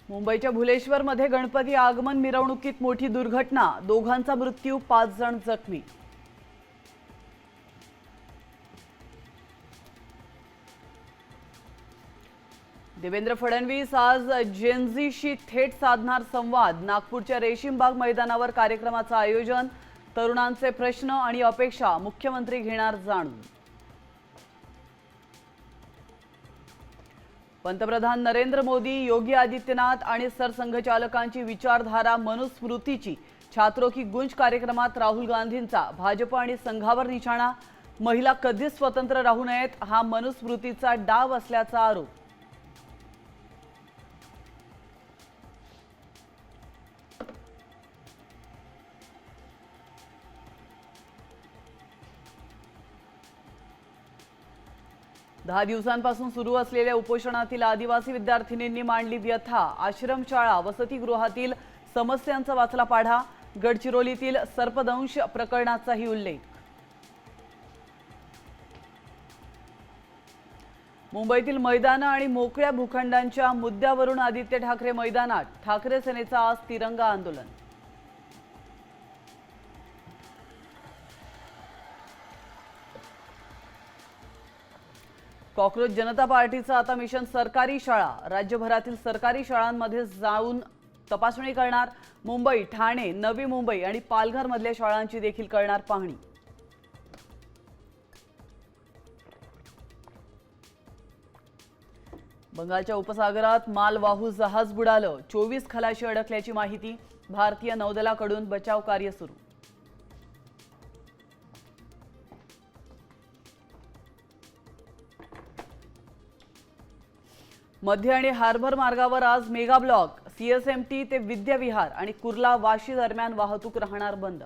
मुंबईच्या भुलेश्वरमध्ये गणपती आगमन मिरवणुकीत मोठी दुर्घटना, दोघांचा मृत्यू, 5 जण जखमी। देवेंद्र फडणवीस आज जेनझीशी थेट साधणार संवाद। नागपूरच्या रेशीमबाग मैदानावर कार्यक्रमाचं आयोजन। तरुणांचे प्रश्न आणि अपेक्षा मुख्यमंत्री घेणार जाणून। पंतप्रधान नरेंद्र मोदी, योगी आदित्यनाथ आणि सरसंघचालकांची विचारधारा मनुस्मृतीची छात्रों की गुंज कार्यक्रमात राहुल गांधींचा भाजप आणि संघावर निशाणा। महिला कधीच स्वतंत्र राहू नयेत हा मनुस्मृतीचा डाव असल्याचा आरोप। दहा दिवसांपासून सुरू असलेल्या उपोषणातील आदिवासी विद्यार्थिनींनी मांडली व्यथा। आश्रमशाळा वसतिगृहातील समस्यांचा वाचला पाढा। गडचिरोलीतील सर्पदंश प्रकरणाचाही उल्लेख। मुंबईतील मैदानं आणि मोकळ्या भूखंडांच्या मुद्द्यावरून आदित्य ठाकरे मैदानात। ठाकरे सेनेचा आज तिरंगा आंदोलन। कॉकरोच जनता पार्टीचा आता मिशन सरकारी शाळा। राज्यभरातील सरकारी शाळांमध्ये जाऊन तपासणी करणार। मुंबई, ठाणे, नवी मुंबई आणि पालघर मधल्या शाळांची देखील करणार पाहणी। बंगालच्या उपसागरात मालवाहू जहाज बुडालं। 24 खलाशी अडकल्याची माहिती। भारतीय नौदलाकडून बचाव कार्य सुरू। मध्य आणि हार्बर मार्गावर आज मेगा ब्लॉक। सीएसएमटी ते विद्याविहार आणि कुर्ला वाशी दरम्यान वाहतूक राहणार बंद।